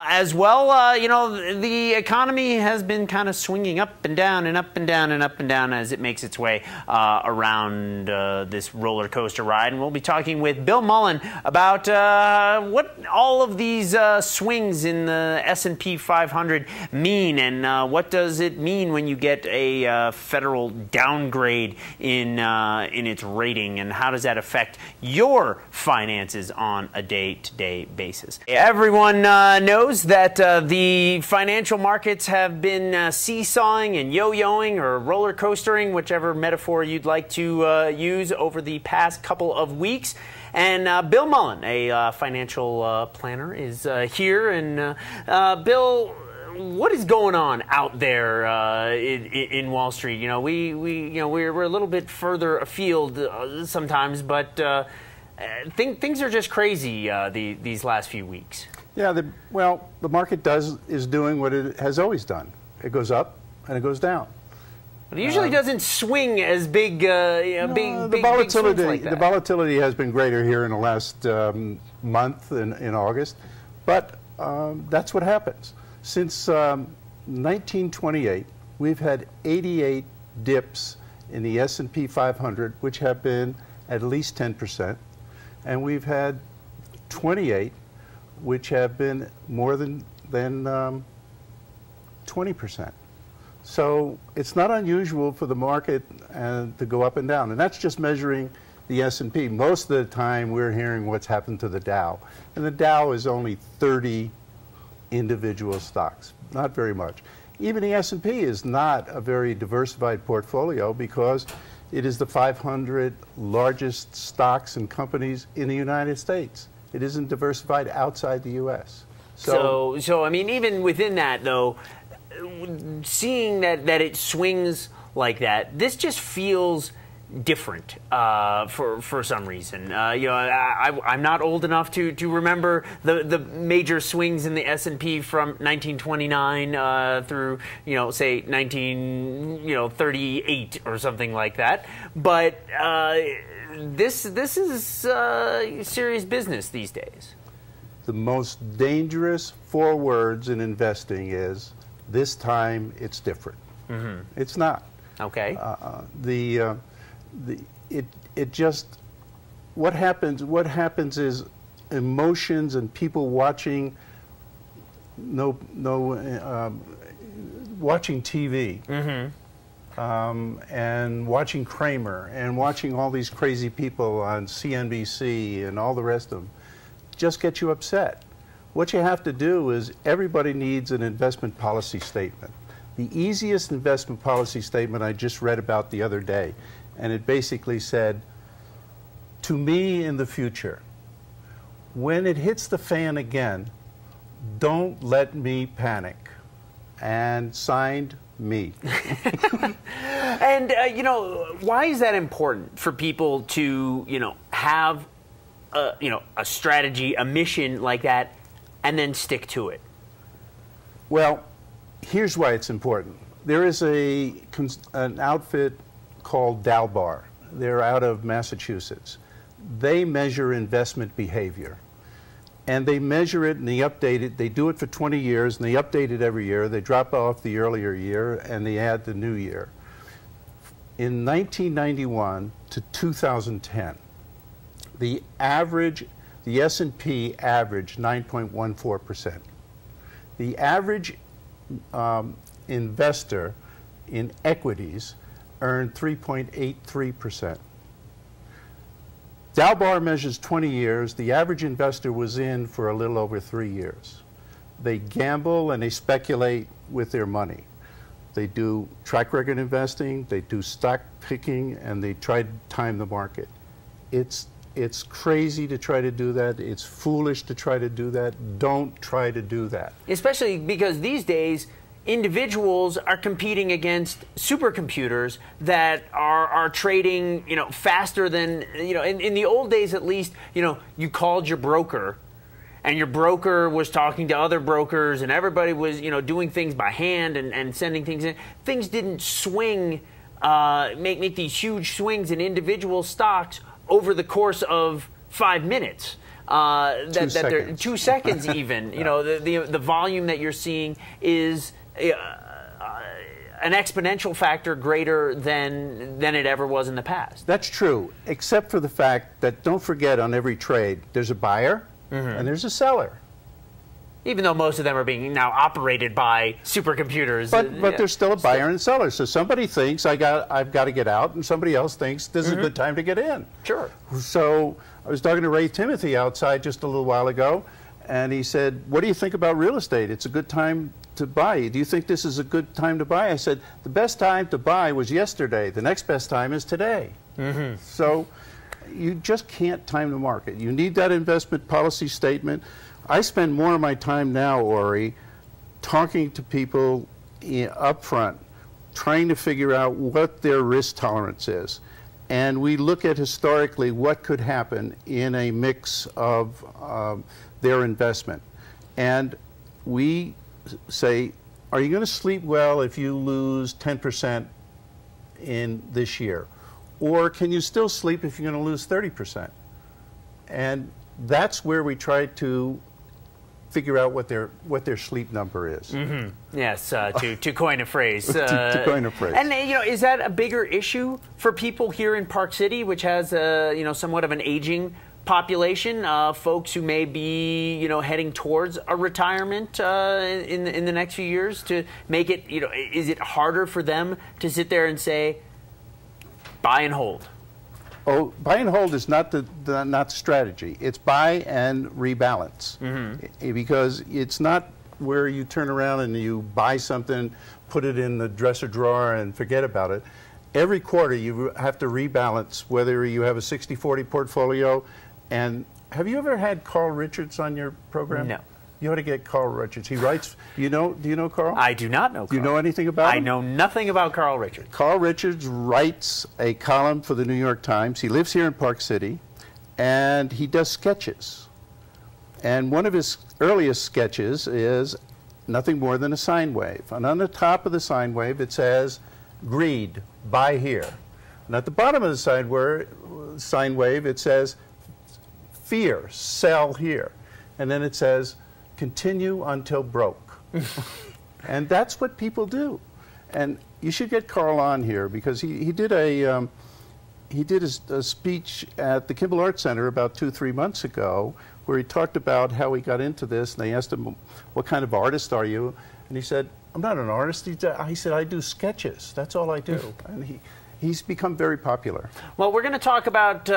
As well, you know, the economy has been kind of swinging up and down and up and down and up and down as it makes its way around this roller coaster ride. And we'll be talking with Bill Mullen about what all of these swings in the S&P 500 mean, and what does it mean when you get a federal downgrade in its rating, and how does that affect your finances on a day-to-day basis. Everyone knows that the financial markets have been seesawing and yo-yoing or roller coastering, whichever metaphor you'd like to use, over the past couple of weeks. And Bill Mullen, a financial planner, is here. And Bill, what is going on out there in Wall Street? You know, we're a little bit further afield sometimes, but things are just crazy these last few weeks. Yeah, the market is doing what it has always done. It goes up and it goes down. But it usually doesn't swing as big, big swings like that. The volatility has been greater here in the last month in August, but that's what happens. Since 1928, we've had 88 dips in the S&P 500, which have been at least 10%, and we've had 28 which have been more than 20%. So it's not unusual for the market to go up and down. And that's just measuring the S&P. Most of the time we're hearing what's happened to the Dow. And the Dow is only 30 individual stocks, not very much. Even the S&P is not a very diversified portfolio because it is the 500 largest stocks and companies in the United States. It isn't diversified outside the U.S. So I mean, even within that, though, seeing that it swings like that, this just feels different for some reason. You know, I'm not old enough to remember the major swings in the S&P from 1929 through, you know, say 1938 or something like that. But this is serious business these days. The most dangerous 4 words in investing is, this time it's different. Mm-hmm. It's not. Okay. What happens is emotions and people watching watching TV. Mm-hmm. And watching Kramer and watching all these crazy people on CNBC and all the rest of them just get you upset. What you have to do is, everybody needs an investment policy statement. The easiest investment policy statement I just read about the other day, and it basically said, to me in the future, when it hits the fan again, don't let me panic. And signed, me. And, you know, why is that important for people to, you know, have, you know, a strategy, a mission like that, and then stick to it? Well, here's why it's important. There is an outfit called Dalbar. They're out of Massachusetts. They measure investment behavior. And they measure it and they update it. They do it for 20 years and they update it every year. They drop off the earlier year and they add the new year. In 1991 to 2010, the S&P averaged 9.14%. The average investor in equities earned 3.83%. Dalbar measures 20 years. The average investor was in for a little over 3 years. They gamble and they speculate with their money. They do track record investing, they do stock picking, and they try to time the market. It's crazy to try to do that. It's foolish to try to do that. Don't try to do that. Especially because these days, individuals are competing against supercomputers that are trading, you know, faster than, you know, in the old days at least, you know, you called your broker and your broker was talking to other brokers and everybody was, you know, doing things by hand and sending things in. Things didn't swing, make these huge swings in individual stocks over the course of 5 minutes. that they're 2 seconds even. You know, the volume that you're seeing is an exponential factor greater than it ever was in the past. That's true, except for the fact that, don't forget, on every trade there's a buyer and there's a seller. Even though most of them are being now operated by supercomputers. But there's still a buyer and a seller. So somebody thinks I've got to get out, and somebody else thinks this is a good time to get in. Sure. So I was talking to Ray Timothy outside just a little while ago, and he said, what do you think about real estate? It's a good time to buy. Do you think this is a good time to buy? I said, the best time to buy was yesterday. The next best time is today. So you just can't time the market. You need that investment policy statement. I spend more of my time now, Ori, talking to people up front, trying to figure out what their risk tolerance is. And we look at historically what could happen in a mix of their investment. And we say, are you going to sleep well if you lose 10% in this year? Or can you still sleep if you're going to lose 30%? And that's where we try to figure out what their sleep number is. Yes, to coin a phrase. To coin a phrase. And you know, is that a bigger issue for people here in Park City, which has you know, somewhat of an aging population, folks who may be, you know, heading towards a retirement in the next few years, to make it, you know, is it harder for them to sit there and say, buy and hold? Oh, buy and hold is not the strategy. It's buy and rebalance. Because it's not where you turn around and you buy something, put it in the dresser drawer and forget about it. Every quarter you have to rebalance, whether you have a 60-40 portfolio. And have you ever had Carl Richards on your program? No. You ought to get Carl Richards. He writes, do you know Carl? I do not know Carl. Do you know anything about him? I know nothing about Carl Richards. Carl Richards writes a column for the New York Times. He lives here in Park City, and he does sketches. And one of his earliest sketches is nothing more than a sine wave. And on the top of the sine wave, it says, greed, buy here. And at the bottom of the sine wave, it says, fear, sell here. And then it says, continue until broke. And that's what people do. And you should get Carl on here, because he did a speech at the Kimball Art Center about 2-3 months ago, where he talked about how he got into this, and they asked him, what kind of artist are you? And he said, I'm not an artist. He said, I do sketches. That's all I do. And he's become very popular. Well, we're going to talk about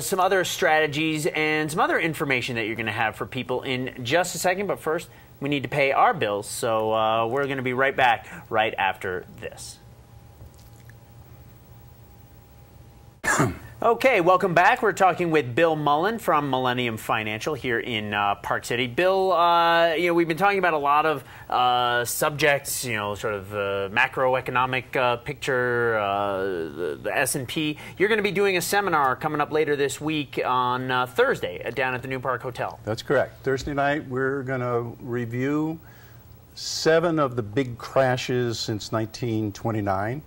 some other strategies and some other information that you're going to have for people in just a second. But first, we need to pay our bills. So we're going to be right back right after this. Okay, welcome back. We're talking with Bill Mullen from Millennium Financial here in Park City. Bill, you know, we've been talking about a lot of subjects, you know, sort of macroeconomic picture, the S&P. You're going to be doing a seminar coming up later this week on Thursday down at the New Park Hotel. That's correct. Thursday night, we're going to review 7 of the big crashes since 1929.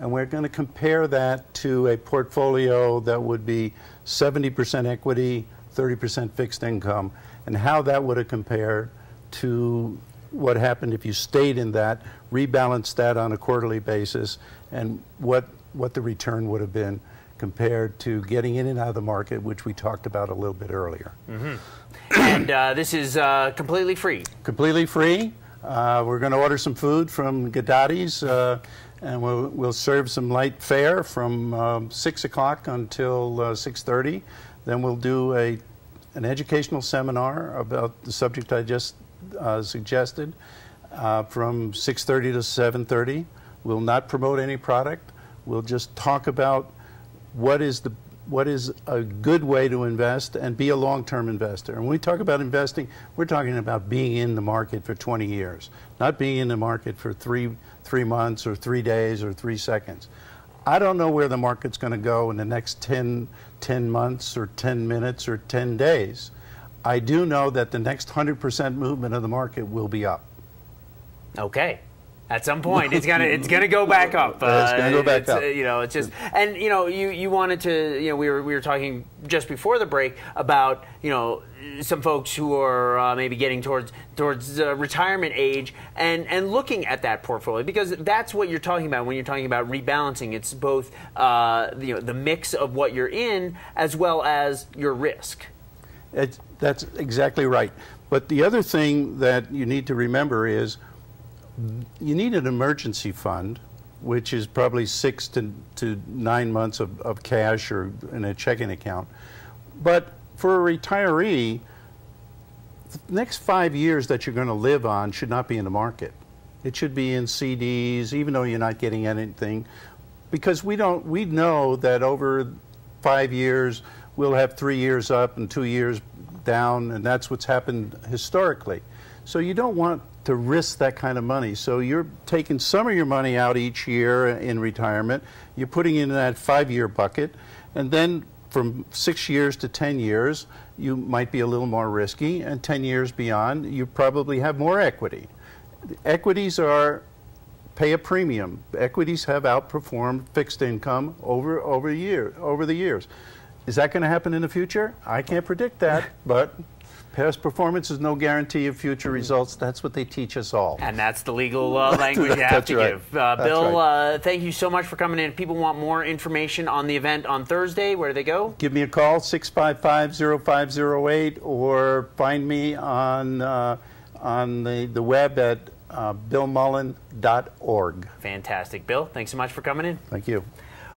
And we're going to compare that to a portfolio that would be 70% equity, 30% fixed income, and how that would have compared to what happened if you stayed in that, rebalanced that on a quarterly basis, and what the return would have been compared to getting in and out of the market, which we talked about a little bit earlier. And this is completely free? Completely free. We're going to order some food from Gadati's. And we'll serve some light fare from 6 o'clock until 6:30. Then we'll do an educational seminar about the subject I just suggested from 6:30 to 7:30. We'll not promote any product. We'll just talk about what is a good way to invest and be a long-term investor. And when we talk about investing, we're talking about being in the market for 20 years, not being in the market for three months or 3 days or 3 seconds. I don't know where the market's going to go in the next 10 months or 10 minutes or 10 days. I do know that the next 100% movement of the market will be up. Okay. At some point, it's gonna go back up. It's gonna go back up. You know, it's just, and you know, you wanted to, you know, we were talking just before the break about, you know, some folks who are maybe getting towards retirement age and looking at that portfolio, because that's what you're talking about when you're talking about rebalancing. It's both you know, the mix of what you're in as well as your risk. That's exactly right. But the other thing that you need to remember is you need an emergency fund, which is probably 6 to 9 months of cash or in a checking account. But for a retiree, the next 5 years that you're going to live on should not be in the market. It should be in CDs, even though you're not getting anything, because we know that over 5 years we'll have 3 years up and 2 years down, and that's what's happened historically. So you don't want to risk that kind of money. So you're taking some of your money out each year in retirement, you're putting it in that 5-year bucket, and then from 6 years to 10 years, you might be a little more risky, and 10 years beyond, you probably have more equity. Equities pay a premium. Equities have outperformed fixed income over the years. Is that going to happen in the future? I can't predict that, but past performance is no guarantee of future results. That's what they teach us all. And that's the legal language you have to give. Bill, thank you so much for coming in. If people want more information on the event on Thursday, where do they go? Give me a call, 655-0508, or find me on the web at billmullen.org. Fantastic. Bill, thanks so much for coming in. Thank you.